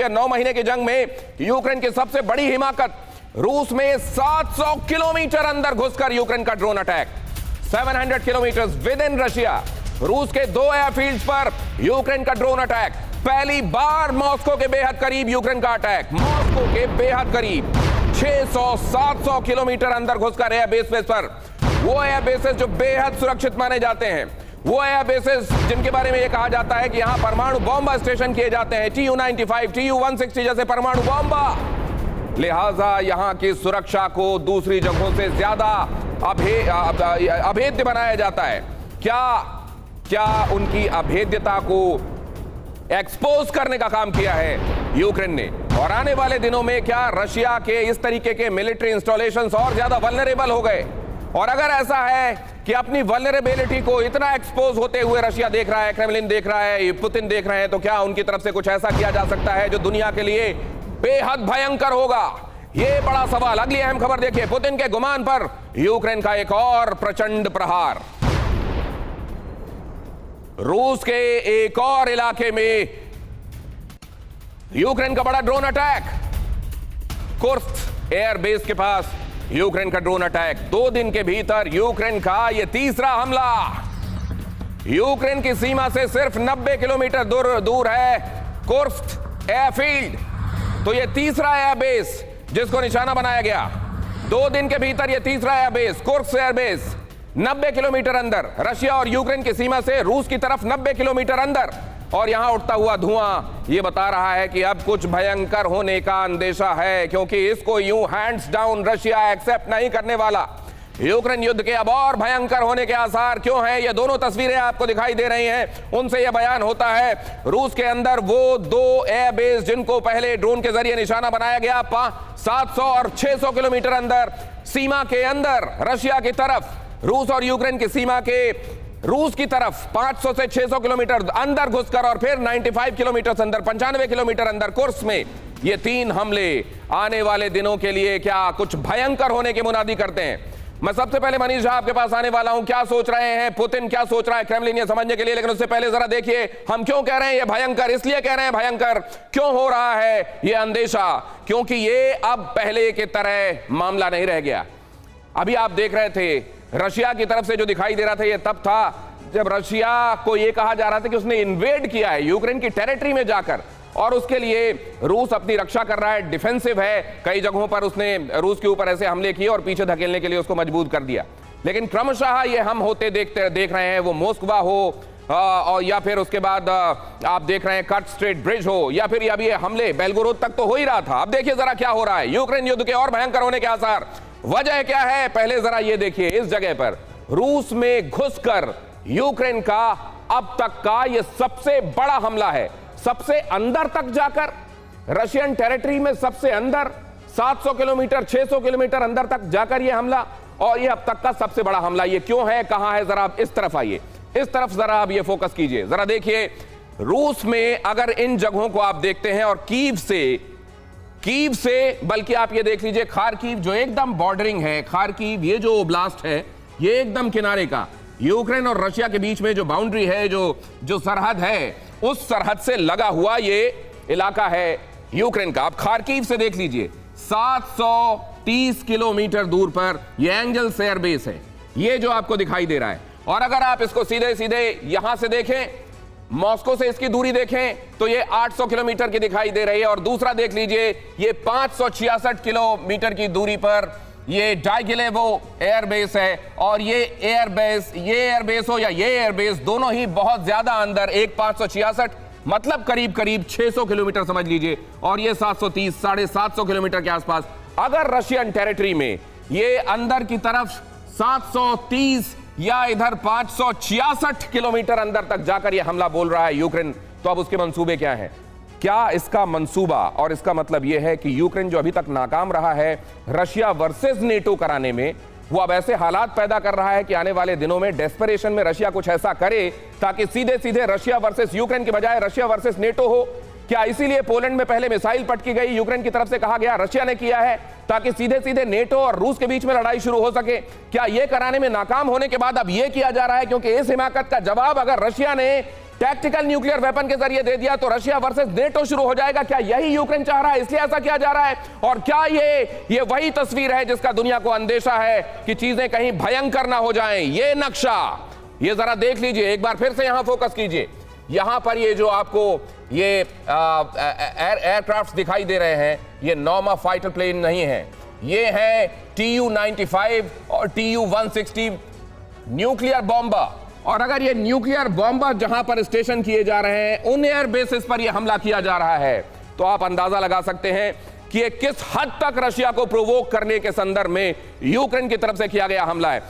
या 9 महीने की जंग में यूक्रेन की सबसे बड़ी हिमाकत, रूस में 700 किलोमीटर अंदर घुसकर यूक्रेन का drone attack, 700 kilometre with in Russia, रूस के 2 एयरफील्ड्स पर यूक्रेन का ड्रोन अटैक। पहली बार मॉस्को के बेहद करीब यूक्रेन का अटैक, मॉस्को के बेहद करीब 600-700 किलोमीटर अंदर घुसकर एयर बेसेस पर, वो एयर बेसेस जो बेहद सुरक्षित माने जाते हैं, वो एयर बेसेस जिनके बारे में यह कहा जाता है कि यहां परमाणु बॉम्ब स्टेशन किए जाते हैं, TU-95, TU-160 जैसे परमाणु बॉम्ब। लिहाजा यहां की सुरक्षा को दूसरी जगहों से ज्यादा अभेद्य बनाया जाता है। क्या उनकी अभेद्यता को एक्सपोज करने का काम किया है यूक्रेन ने? और आने वाले दिनों में क्या रशिया के इस तरीके के मिलिट्री इंस्टॉलेशंस और ज्यादा वल्नरेबल हो गए? और अगर ऐसा है कि अपनी वल्नरेबिलिटी को इतना एक्सपोज होते हुए रशिया देख रहा है, क्रेमलिन देख रहा है, पुतिन देख रहे हैं, तो क्या उनकी तरफ से कुछ ऐसा किया जा सकता है जो दुनिया के लिए बेहद भयंकर होगा? यह बड़ा सवाल। अगली अहम खबर देखिए, पुतिन के गुमान पर यूक्रेन का एक और प्रचंड प्रहार। रूस के एक और इलाके में यूक्रेन का बड़ा ड्रोन अटैक, कुर्स्क एयरबेस के पास यूक्रेन का ड्रोन अटैक। 2 दिन के भीतर यूक्रेन का यह तीसरा हमला। यूक्रेन की सीमा से सिर्फ 90 किलोमीटर दूर है कुर्स्क एयरफील्ड, तो यह तीसरा एयरबेस जिसको निशाना बनाया गया। 2 दिन के भीतर यह तीसरा एयरबेस, कुर्स्क एयरबेस 90 किलोमीटर अंदर, रशिया और यूक्रेन की सीमा से रूस की तरफ 90 किलोमीटर अंदर। और यहां उठता हुआ धुआं यह बता रहा है कि अब कुछ भयंकर होने का अंदेशा है, क्योंकि इसको यूं हैंड्स डाउन रशिया एक्सेप्ट नहीं करने वाला। यूक्रेन युद्ध के अब और भयंकर होने के आसार क्यों हैं? ये दोनों तस्वीरें आपको दिखाई दे रही हैं, उनसे यह बयान होता है। रूस के अंदर वो 2 एयरबेस जिनको पहले ड्रोन के जरिए निशाना बनाया गया, 700 और 600 किलोमीटर अंदर सीमा के अंदर रशिया की तरफ, रूस और यूक्रेन की सीमा के रूस की तरफ 500 से 600 किलोमीटर अंदर घुसकर और फिर 95 किलोमीटर अंदर, 95 किलोमीटर अंदर कुर्स्क में ये 3 हमले आने वाले दिनों के लिए क्या कुछ भयंकर होने की मुनादी करते हैं। मैं सबसे पहले मनीष झा आपके पास आने वाला हूं, क्या सोच रहे हैं पुतिन, क्या सोच रहा है क्रेमलिन, ये समझने के लिए। लेकिन उससे पहले जरा देखिए, हम क्यों कह रहे हैं ये भयंकर, इसलिए कह रहे हैं भयंकर, क्यों हो रहा है ये अंदेशा, क्योंकि ये अब पहले की तरह मामला नहीं रह गया। अभी आप देख रहे थे रशिया की तरफ से जो दिखाई दे रहा था, ये तब था जब रशिया को यह कहा जा रहा था कि उसने इन्वेड किया है यूक्रेन की टेरिटरी में जाकर, और उसके लिए रूस अपनी रक्षा कर रहा है, डिफेंसिव है। कई जगहों पर उसने रूस के ऊपर ऐसे हमले किए और पीछे धकेलने के लिए उसको मजबूर कर दिया। लेकिन क्रमशः ये हम होते देख रहे हैं, वो मोस्कवा हो और या फिर उसके बाद आप देख रहे हैं कर्च स्ट्रेट ब्रिज हो, या फिर अब ये हमले बेलगोरोद तक तो हो ही रहा था। अब देखिए जरा क्या हो रहा है, यूक्रेन युद्ध के और भयंकर होने के आसार। वजह क्या है? पहले जरा ये देखिए, इस जगह पर रूस में घुसकर यूक्रेन का अब तक का यह सबसे बड़ा हमला है। सबसे अंदर तक जाकर रशियन टेरिटरी में सबसे अंदर 700 किलोमीटर 600 किलोमीटर अंदर तक जाकर यह हमला, और यह अब तक का सबसे बड़ा हमला। यह क्यों है, कहां है? जरा आप इस तरफ आइए, इस तरफ जरा आप ये फोकस कीजिए, जरा देखिए। रूस में अगर इन जगहों को आप देखते हैं, और कीव से बल्कि आप ये देख लीजिए, खार्किव जो एकदम बॉर्डरिंग है, खार्किव ये जो ओब्लास्ट है ये एकदम किनारे का, यूक्रेन और रशिया के बीच में जो बाउंड्री है, जो सरहद है, उस सरहद से लगा हुआ ये इलाका है यूक्रेन का। आप खार्किव से देख लीजिए, 730 किलोमीटर दूर पर ये एंजल्स एयरबेस है, ये जो आपको दिखाई दे रहा है। और अगर आप इसको सीधे सीधे यहां से देखें, मॉस्को से इसकी दूरी देखें, तो ये 800 किलोमीटर की दिखाई दे रही है। और दूसरा देख लीजिए, ये 566 किलोमीटर की दूरी पर ये डाइगिलेवो एयरबेस है। और ये एयरबेस हो या ये एयरबेस, दोनों ही बहुत ज्यादा अंदर, एक 566 मतलब करीब करीब 600 किलोमीटर समझ लीजिए, और ये 730 750 किलोमीटर के आसपास। अगर रशियन टेरिटरी में ये अंदर की तरफ 730 या इधर 566 किलोमीटर अंदर तक जाकर यह हमला बोल रहा है यूक्रेन, तो अब उसके मंसूबे क्या हैं? क्या इसका मंसूबा और इसका मतलब यह है कि यूक्रेन जो अभी तक नाकाम रहा है रशिया वर्सेस नेटो कराने में, वो अब ऐसे हालात पैदा कर रहा है कि आने वाले दिनों में डेस्परेशन में रशिया कुछ ऐसा करे ताकि सीधे सीधे रशिया वर्सेस यूक्रेन के बजाय रशिया वर्सेस नेटो हो। क्या इसीलिए पोलैंड में पहले मिसाइल पटकी गई, यूक्रेन की तरफ से कहा गया रशिया ने किया है, ताकि सीधे सीधे नेटो और रूस के बीच में लड़ाई शुरू हो सके? क्या यह कराने में नाकाम होने के बाद अब यह किया जा रहा है क्योंकि इस हिमाकत का जवाब अगर रशिया ने टैक्टिकल न्यूक्लियर वेपन के जरिए दे दिया तो रशिया वर्सेस नेटो शुरू हो जाएगा। क्या यही यूक्रेन चाह रहा है, इसलिए ऐसा किया जा रहा है? और क्या ये वही तस्वीर है जिसका दुनिया को अंदेशा है कि चीजें कहीं भयंकर ना हो जाएं? ये नक्शा, ये जरा देख लीजिए, एक बार फिर से यहां फोकस कीजिए। यहां पर ये जो आपको ये एयरक्राफ्ट दिखाई दे रहे हैं, ये नॉर्मा फाइटर प्लेन नहीं है, ये है TU-95 और TU-160 न्यूक्लियर बॉम्बर। और अगर ये न्यूक्लियर बॉम्बर जहां पर स्टेशन किए जा रहे हैं, उन एयर बेसिस पर यह हमला किया जा रहा है, तो आप अंदाजा लगा सकते हैं कि ये किस हद तक रशिया को प्रोवोक करने के संदर्भ में यूक्रेन की तरफ से किया गया हमला है।